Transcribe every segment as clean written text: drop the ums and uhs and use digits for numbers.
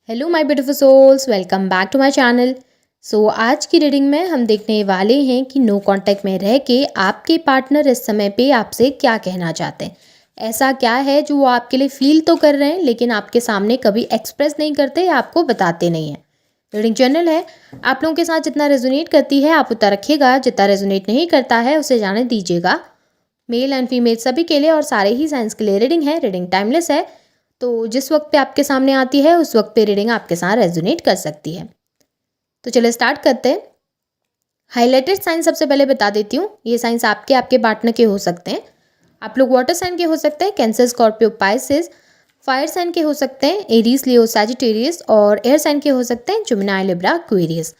Hello my beautiful souls, welcome back to my channel. आज की reading में हम देखने वाले हैं कि नो कांटेक्ट में रह के आपके पार्टनर इस समय पे आपसे क्या कहना चाहते हैं। ऐसा क्या है जो वो आपके लिए फील तो कर रहे हैं लेकिन आपके सामने कभी एक्सप्रेस नहीं करते या आपको बताते नहीं हैं। रीडिंग जनरल है, आप लोगों के साथ जितना रेजोनेट करती है आप उतना रखिएगा, जितना रेजोनेट नहीं करता है उसे जाने दीजिएगा। मेल एंड फीमेल सभी के लिए और सारे ही साइंस के लिए रीडिंग है। रीडिंग टाइमलेस है, तो जिस वक्त पे आपके सामने आती है उस वक्त पे रीडिंग आपके साथ रेजोनेट कर सकती है। तो चलिए स्टार्ट करते हैं। हाईलाइटेड साइन सबसे पहले बता देती हूँ। ये साइंस आपके पार्टनर के हो सकते हैं। आप लोग वाटर साइन के हो सकते हैं, Cancer, Scorpio, Pisces. Fire sign के हो सकते हैं, एरीज, लियो, सैजिटेरियस। और एयर साइन के हो सकते हैं, जेमिनी, लिब्रा, एक्वेरियस।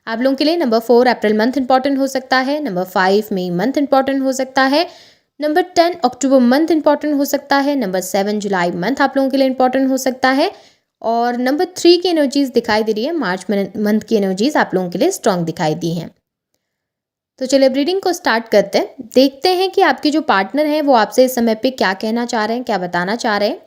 आप लोगों के लिए नंबर 4 अप्रैल मंथ इंपॉर्टेंट हो सकता है। नंबर 5 मई मंथ इंपॉर्टेंट हो सकता है। नंबर 10 अक्टूबर मंथ इंपॉर्टेंट हो सकता है। नंबर 7 जुलाई मंथ आप लोगों के लिए इंपॉर्टेंट हो सकता है। और नंबर 3 की एनर्जीज दिखाई दे रही है, मार्च मंथ की एनर्जीज आप लोगों के लिए स्ट्रांग दिखाई दी हैं। तो चलिए रीडिंग को स्टार्ट करते हैं। देखते हैं कि आपके जो पार्टनर हैं वो आपसे इस समय पे क्या कहना चाह रहे हैं, क्या बताना चाह रहे हैं।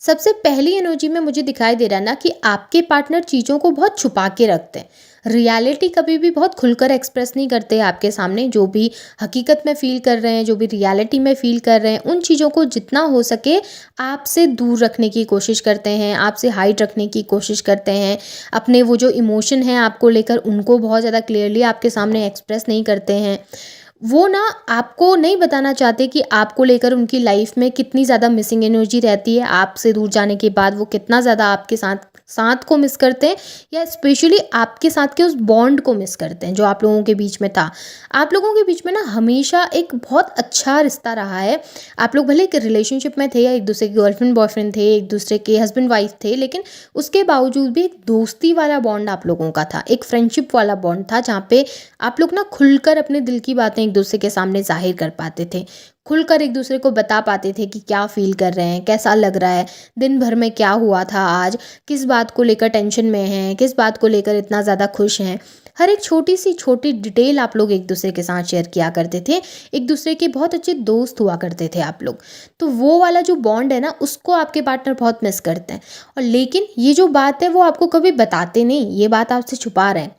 सबसे पहली एनर्जी में मुझे दिखाई दे रहा है ना कि आपके पार्टनर चीज़ों को बहुत छुपा के रखते हैं। रियलिटी कभी भी बहुत खुलकर एक्सप्रेस नहीं करते आपके सामने। जो भी हकीकत में फील कर रहे हैं, जो भी रियलिटी में फील कर रहे हैं, उन चीज़ों को जितना हो सके आपसे दूर रखने की कोशिश करते हैं, आपसे हाइड रखने की कोशिश करते हैं। अपने वो जो इमोशन हैं आपको लेकर उनको बहुत ज़्यादा क्लियरली आपके सामने एक्सप्रेस नहीं करते हैं। वो ना आपको नहीं बताना चाहते कि आपको लेकर उनकी लाइफ में कितनी ज़्यादा मिसिंग एनर्जी रहती है। आपसे दूर जाने के बाद वो कितना ज़्यादा आपके साथ साथ को मिस करते हैं, या स्पेशली आपके साथ के उस बॉन्ड को मिस करते हैं जो आप लोगों के बीच में था। आप लोगों के बीच में ना हमेशा एक बहुत अच्छा रिश्ता रहा है। आप लोग भले एक रिलेशनशिप में थे या एक दूसरे के गर्लफ्रेंड बॉयफ्रेंड थे, एक दूसरे के हस्बैंड वाइफ थे, लेकिन उसके बावजूद भी एक दोस्ती वाला बॉन्ड आप लोगों का था, एक फ्रेंडशिप वाला बॉन्ड था, जहाँ पे आप लोग ना खुलकर अपने दिल की बातें एक दूसरे के सामने जाहिर कर पाते थे। खुलकर एक दूसरे को बता पाते थे कि क्या फील कर रहे हैं, कैसा लग रहा है, दिन भर में क्या हुआ था आज, किस बात को लेकर टेंशन में हैं, किस बात को लेकर इतना ज़्यादा खुश हैं। हर एक छोटी सी छोटी डिटेल आप लोग एक दूसरे के साथ शेयर किया करते थे। एक दूसरे के बहुत अच्छे दोस्त हुआ करते थे आप लोग। तो वो वाला जो बॉन्ड है ना, उसको आपके पार्टनर बहुत मिस करते हैं। और लेकिन ये जो बात है वो आपको कभी बताते नहीं, ये बात आपसे छुपा रहे हैं,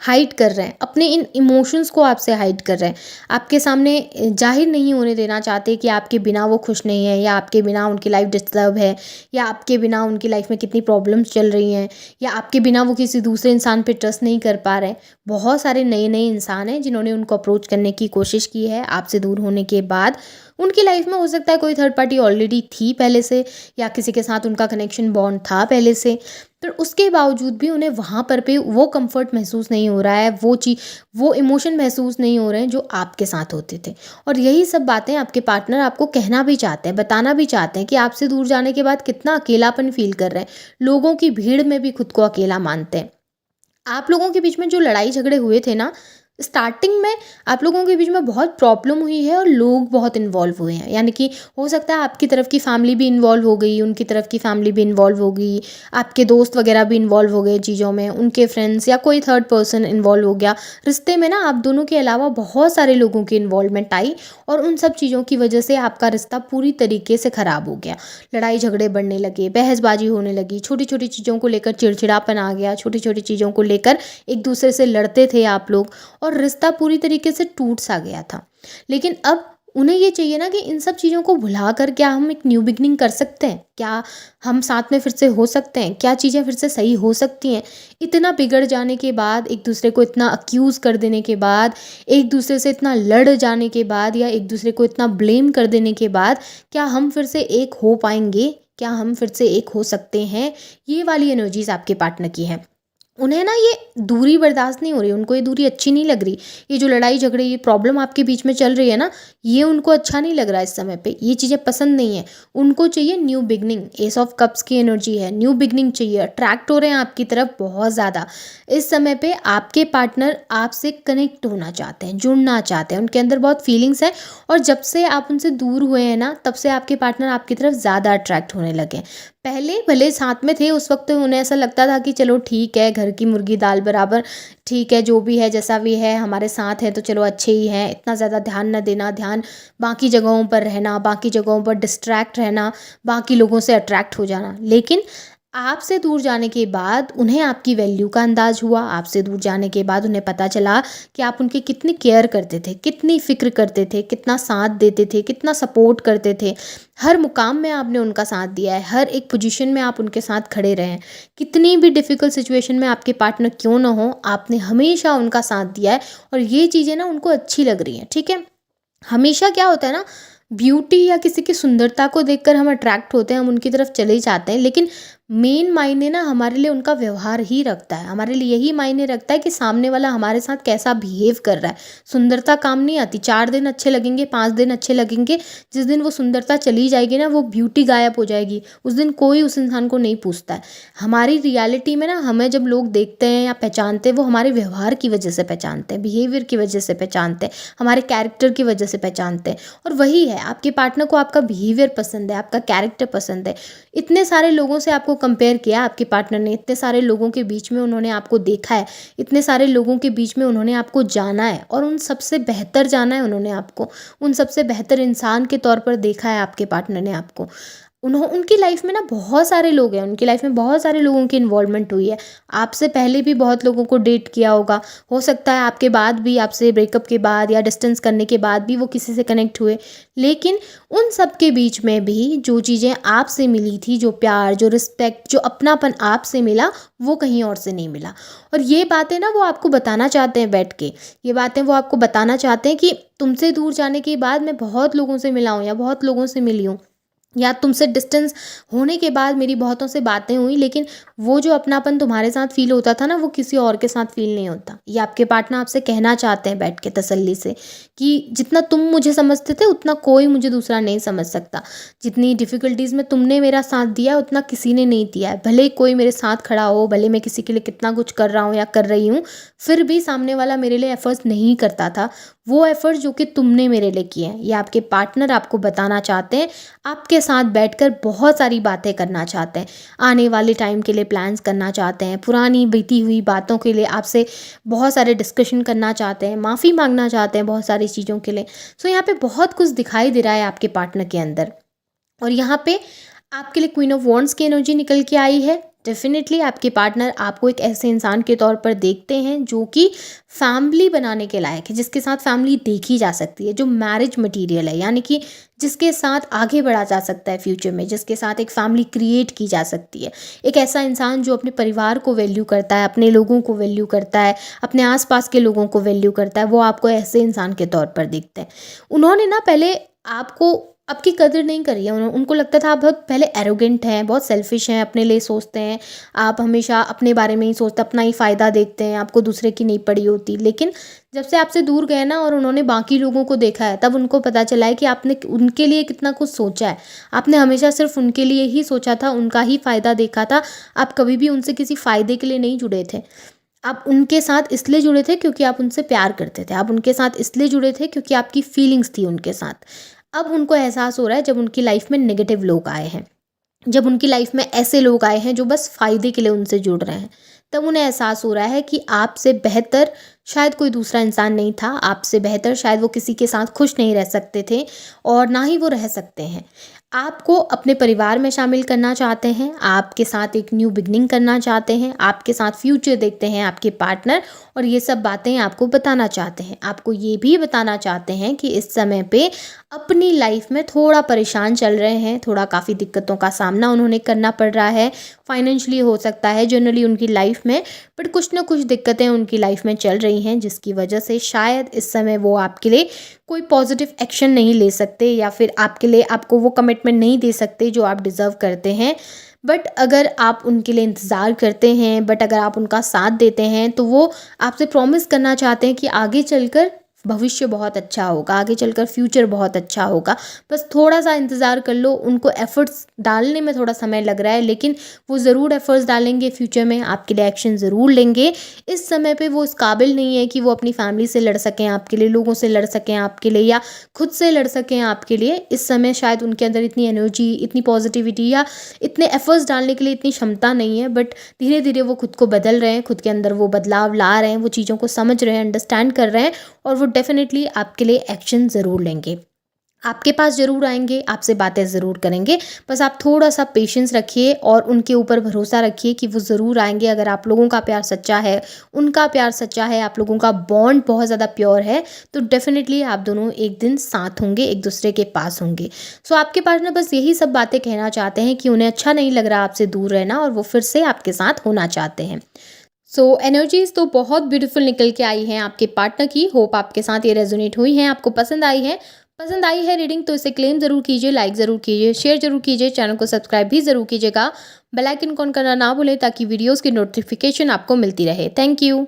हाइड कर रहे हैं, अपने इन इमोशंस को आपसे हाइड कर रहे हैं। आपके सामने जाहिर नहीं होने देना चाहते कि आपके बिना वो खुश नहीं है, या आपके बिना उनकी लाइफ डिस्टर्ब है, या आपके बिना उनकी लाइफ में कितनी प्रॉब्लम्स चल रही हैं, या आपके बिना वो किसी दूसरे इंसान पे ट्रस्ट नहीं कर पा रहे हैं। बहुत सारे नए नए इंसान हैं जिन्होंने उनको अप्रोच करने की कोशिश की है आपसे दूर होने के बाद। उनकी लाइफ में हो सकता है कोई थर्ड पार्टी ऑलरेडी थी पहले से, या किसी के साथ उनका कनेक्शन बॉन्ड था पहले से। पर उसके बावजूद भी उन्हें वहाँ पर पे वो कंफर्ट महसूस नहीं हो रहा है, वो इमोशन महसूस नहीं हो रहे हैं जो आपके साथ होते थे। और यही सब बातें आपके पार्टनर आपको कहना भी चाहते हैं, बताना भी चाहते हैं कि आपसे दूर जाने के बाद कितना अकेलापन फील कर रहे हैं। लोगों की भीड़ में भी खुद को अकेला मानते हैं। आप लोगों के बीच में जो लड़ाई झगड़े हुए थे ना, स्टार्टिंग में आप लोगों के बीच में बहुत प्रॉब्लम हुई है और लोग बहुत इन्वॉल्व हुए हैं। यानी कि हो सकता है आपकी तरफ की फैमिली भी इन्वॉल्व हो गई, उनकी तरफ की फैमिली भी इन्वॉल्व हो गई, आपके दोस्त वगैरह भी इन्वॉल्व हो गए चीज़ों में, उनके फ्रेंड्स या कोई थर्ड पर्सन इन्वॉल्व हो गया रिश्ते में ना। आप दोनों के अलावा बहुत सारे लोगों की इन्वॉल्वमेंट आई, और उन सब चीज़ों की वजह से आपका रिश्ता पूरी तरीके से ख़राब हो गया। लड़ाई झगड़े बढ़ने लगे, बहसबाजी होने लगी, छोटी छोटी चीज़ों को लेकर चिड़चिड़ापन आ गया, छोटी छोटी चीज़ों को लेकर एक दूसरे से लड़ते थे आप लोग, और रिश्ता पूरी तरीके से टूट सा गया था। लेकिन अब उन्हें ये चाहिए ना कि इन सब चीज़ों को भुला कर क्या हम एक न्यू बिगनिंग कर सकते हैं, क्या हम साथ में फिर से हो सकते हैं, क्या चीज़ें फिर से सही हो सकती हैं। इतना बिगड़ जाने के बाद, एक दूसरे को इतना अक्यूज़ कर देने के बाद, एक दूसरे से इतना लड़ जाने के बाद, या एक दूसरे को इतना ब्लेम कर देने के बाद, क्या हम फिर से एक हो पाएंगे, क्या हम फिर से एक हो सकते हैं। ये वाली एनर्जीज आपके पार्टनर की हैं। उन्हें ना ये दूरी बर्दाश्त नहीं हो रही, उनको ये दूरी अच्छी नहीं लग रही। ये जो लड़ाई झगड़े, ये प्रॉब्लम आपके बीच में चल रही है ना, ये उनको अच्छा नहीं लग रहा है इस समय पे। ये चीज़ें पसंद नहीं है। उनको चाहिए new beginning. S of cups की एनर्जी है, न्यू बिगनिंग चाहिए। अट्रैक्ट हो रहे हैं आपकी तरफ बहुत ज़्यादा। इस समय पे आपके पार्टनर आपसे कनेक्ट होना चाहते हैं, जुड़ना चाहते हैं, उनके अंदर बहुत फीलिंग्स है। और जब से आप उनसे दूर हुए हैं ना, तब से आपके पार्टनर आपकी तरफ ज़्यादा अट्रैक्ट होने लगे। पहले भले साथ में थे, उस वक्त उन्हें ऐसा लगता था कि चलो ठीक है, घर की मुर्गी दाल बराबर, ठीक है, जो भी है जैसा भी है हमारे साथ है तो चलो अच्छे ही हैं, इतना ज़्यादा ध्यान न देना, ध्यान बाकी जगहों पर रहना, बाकी जगहों पर डिस्ट्रैक्ट रहना, बाकी लोगों से अट्रैक्ट हो जाना। लेकिन आपसे दूर जाने के बाद उन्हें आपकी वैल्यू का अंदाज़ हुआ, आपसे दूर जाने के बाद उन्हें पता चला कि आप उनकी कितनी केयर करते थे, कितनी फ़िक्र करते थे, कितना साथ देते थे, कितना सपोर्ट करते थे। हर मुकाम में आपने उनका साथ दिया है, हर एक पोजीशन में आप उनके साथ खड़े रहे हैं। कितनी भी डिफ़िकल्ट सिचुएशन में आपके पार्टनर क्यों ना हो, आपने हमेशा उनका साथ दिया है और ये चीज़ें ना उनको अच्छी लग रही हैं, ठीक है? हमेशा क्या होता है ना, ब्यूटी या किसी की सुंदरता को देखकर हम अट्रैक्ट होते हैं, हम उनकी तरफ चले जाते हैं, लेकिन मेन मायने ना हमारे लिए उनका व्यवहार ही रखता है। हमारे लिए यही मायने रखता है कि सामने वाला हमारे साथ कैसा बिहेव कर रहा है। सुंदरता काम नहीं आती, 4 दिन अच्छे लगेंगे, 5 दिन अच्छे लगेंगे, जिस दिन वो सुंदरता चली जाएगी ना, वो ब्यूटी गायब हो जाएगी, उस दिन कोई उस इंसान को नहीं पूछता है। हमारी रियलिटी में ना हमें जब लोग देखते हैं या पहचानते हैं, वो हमारे व्यवहार की वजह से पहचानते हैं, बिहेवियर की वजह से पहचानते हैं, हमारे कैरेक्टर की वजह से पहचानते हैं। और वही है, आपके पार्टनर को आपका बिहेवियर पसंद है, आपका कैरेक्टर पसंद है। इतने सारे लोगों से आपको कंपेयर किया आपके पार्टनर ने, इतने सारे लोगों के बीच में उन्होंने आपको देखा है, इतने सारे लोगों के बीच में उन्होंने आपको जाना है और उन सबसे बेहतर जाना है उन्होंने आपको, उन सबसे बेहतर इंसान के तौर पर देखा है आपके पार्टनर ने आपको। उनकी लाइफ में ना बहुत सारे लोग हैं, उनकी लाइफ में बहुत सारे लोगों की इन्वॉल्वमेंट हुई है। आपसे पहले भी बहुत लोगों को डेट किया होगा, हो सकता है आपके बाद भी, आपसे ब्रेकअप के बाद या डिस्टेंस करने के बाद भी वो किसी से कनेक्ट हुए, लेकिन उन सब के बीच में भी जो चीज़ें आपसे मिली थी, जो प्यार, जो रिस्पेक्ट, जो अपनापन आपसे मिला, वो कहीं और से नहीं मिला। और ये बातें ना वो आपको बताना चाहते हैं बैठ के, ये बातें वो आपको बताना चाहते हैं कि तुमसे दूर जाने के बाद मैं बहुत लोगों से मिला हूँ या बहुत लोगों से मिली हूँ, या तुमसे डिस्टेंस होने के बाद मेरी बहुतों से बातें हुई, लेकिन वो जो अपनापन तुम्हारे साथ फ़ील होता था ना, वो किसी और के साथ फ़ील नहीं होता। ये आपके पार्टनर आपसे कहना चाहते हैं बैठ के तसल्ली से कि जितना तुम मुझे समझते थे उतना कोई मुझे दूसरा नहीं समझ सकता। जितनी डिफ़िकल्टीज़ में तुमने मेरा साथ दिया उतना किसी ने नहीं दिया है। भले ही कोई मेरे साथ खड़ा हो, भले मैं किसी के लिए कितना कुछ कर रहा हूँ या कर रही हूँ, फिर भी सामने वाला मेरे लिए एफ़र्ट्स नहीं करता था, वो एफ़र्ट्स जो कि तुमने मेरे लिए किए हैं। ये आपके पार्टनर आपको बताना चाहते हैं, आपके साथ बैठकर बहुत सारी बातें करना चाहते हैं, आने वाले टाइम के लिए प्लान्स करना चाहते हैं, पुरानी बीती हुई बातों के लिए आपसे बहुत सारे डिस्कशन करना चाहते हैं, माफ़ी मांगना चाहते हैं बहुत सारी चीज़ों के लिए। सो यहाँ पे बहुत कुछ दिखाई दे रहा है आपके पार्टनर के अंदर। और यहाँ पे आपके लिए क्वीन ऑफ वॉन्ड्स की एनर्जी निकल के आई है। डेफिनेटली आपके पार्टनर आपको एक ऐसे इंसान के तौर पर देखते हैं जो कि फैमिली बनाने के लायक है, जिसके साथ फैमिली देखी जा सकती है, जो मैरिज मटेरियल है, यानी कि जिसके साथ आगे बढ़ा जा सकता है फ्यूचर में, जिसके साथ एक फैमिली क्रिएट की जा सकती है। एक ऐसा इंसान जो अपने परिवार को वैल्यू करता है, अपने लोगों को वैल्यू करता है, अपने आसपास के लोगों को वैल्यू करता है, वो आपको ऐसे इंसान के तौर पर देखते हैं। उन्होंने ना पहले आपको आपकी कदर नहीं करी है, उनको लगता था आप बहुत पहले एरोगेंट हैं, बहुत सेल्फिश हैं, अपने लिए सोचते हैं, आप हमेशा अपने बारे में ही सोचते, अपना ही फ़ायदा देखते हैं, आपको दूसरे की नहीं पड़ी होती। लेकिन जब से आपसे दूर गए ना और उन्होंने बाकी लोगों को देखा है, तब उनको पता चला है कि आपने उनके लिए कितना कुछ सोचा है। आपने हमेशा सिर्फ उनके लिए ही सोचा था, उनका ही फ़ायदा देखा था, आप कभी भी उनसे किसी फ़ायदे के लिए नहीं जुड़े थे। आप उनके साथ इसलिए जुड़े थे क्योंकि आप उनसे प्यार करते थे, आप उनके साथ इसलिए जुड़े थे क्योंकि आपकी फीलिंग्स थी उनके साथ। अब उनको एहसास हो रहा है जब उनकी लाइफ में नेगेटिव लोग आए हैं, जब उनकी लाइफ में ऐसे लोग आए हैं जो बस फ़ायदे के लिए उनसे जुड़ रहे हैं, तब उन्हें एहसास हो रहा है कि आपसे बेहतर शायद कोई दूसरा इंसान नहीं था, आपसे बेहतर शायद वो किसी के साथ खुश नहीं रह सकते थे और ना ही वो रह सकते हैं। आपको अपने परिवार में शामिल करना चाहते हैं, आपके साथ एक न्यू बिगनिंग करना चाहते हैं, आपके साथ फ्यूचर देखते हैं आपके पार्टनर, और ये सब बातें आपको बताना चाहते हैं। आपको ये भी बताना चाहते हैं कि इस समय पे अपनी लाइफ में थोड़ा परेशान चल रहे हैं, थोड़ा काफ़ी दिक्कतों का सामना उन्होंने करना पड़ रहा है, फाइनेंशियली हो सकता है, जनरली उनकी लाइफ में, बट कुछ ना कुछ दिक्कतें उनकी लाइफ में चल रही हैं, जिसकी वजह से शायद इस समय वो आपके लिए कोई पॉजिटिव एक्शन नहीं ले सकते या फिर आपके लिए आपको वो कमिटमेंट नहीं दे सकते जो आप डिज़र्व करते हैं। बट अगर आप उनके लिए इंतज़ार करते हैं, बट अगर आप उनका साथ देते हैं, तो वो आपसे प्रॉमिस करना चाहते हैं कि आगे चलकर भविष्य बहुत अच्छा होगा, आगे चलकर फ्यूचर बहुत अच्छा होगा। बस थोड़ा-सा इंतज़ार कर लो, उनको एफ़र्ट्स डालने में थोड़ा समय लग रहा है, लेकिन वो ज़रूर एफ़र्ट्स डालेंगे फ्यूचर में, आपके लिए एक्शन ज़रूर लेंगे। इस समय पे वो इस काबिल नहीं है कि वो अपनी फैमिली से लड़ सकें आपके लिए, लोगों से लड़ सकें आपके लिए या खुद से लड़ सकें आपके लिए। इस समय शायद उनके अंदर इतनी एनर्जी, इतनी पॉजिटिविटी या इतने एफ़र्ट्स डालने के लिए इतनी क्षमता नहीं है, बट धीरे-धीरे वो खुद को बदल रहे हैं, खुद के अंदर वो बदलाव ला रहे हैं, वो चीज़ों को समझ रहे हैं, अंडरस्टैंड कर रहे हैं और वो डेफ़िनेटली आपके लिए एक्शन ज़रूर लेंगे। आपके पास ज़रूर आएँगे, आपसे बातें ज़रूर करेंगे। बस आप थोड़ा-सा पेशेंस रखिए और उनके ऊपर भरोसा रखिए कि वो ज़रूर आएँगे। अगर आप लोगों का प्यार सच्चा है, उनका प्यार सच्चा है, आप लोगों का बॉन्ड बहुत ज़्यादा प्योर है, तो डेफ़िनिटली आप दोनों एक दिन साथ होंगे, एक-दूसरे के पास होंगे। सो आपके पार्टनर बस यही सब बातें कहना चाहते हैं कि उन्हें अच्छा नहीं लग रहा आपसे दूर रहना और वो फिर से आपके साथ होना चाहते हैं। सो एनर्जीज़ तो बहुत ब्यूटीफुल निकल के आई हैं आपके पार्टनर की। होप आपके साथ ये रेजोनेट हुई हैं, आपको पसंद आई है रीडिंग तो इसे क्लेम ज़रूर कीजिए, लाइक ज़रूर कीजिए, शेयर ज़रूर कीजिए, चैनल को सब्सक्राइब भी ज़रूर कीजिएगा। बेल आइकन ऑन करना ना भूलें ताकि वीडियोज़ की नोटिफिकेशन आपको मिलती रहे। Thank you.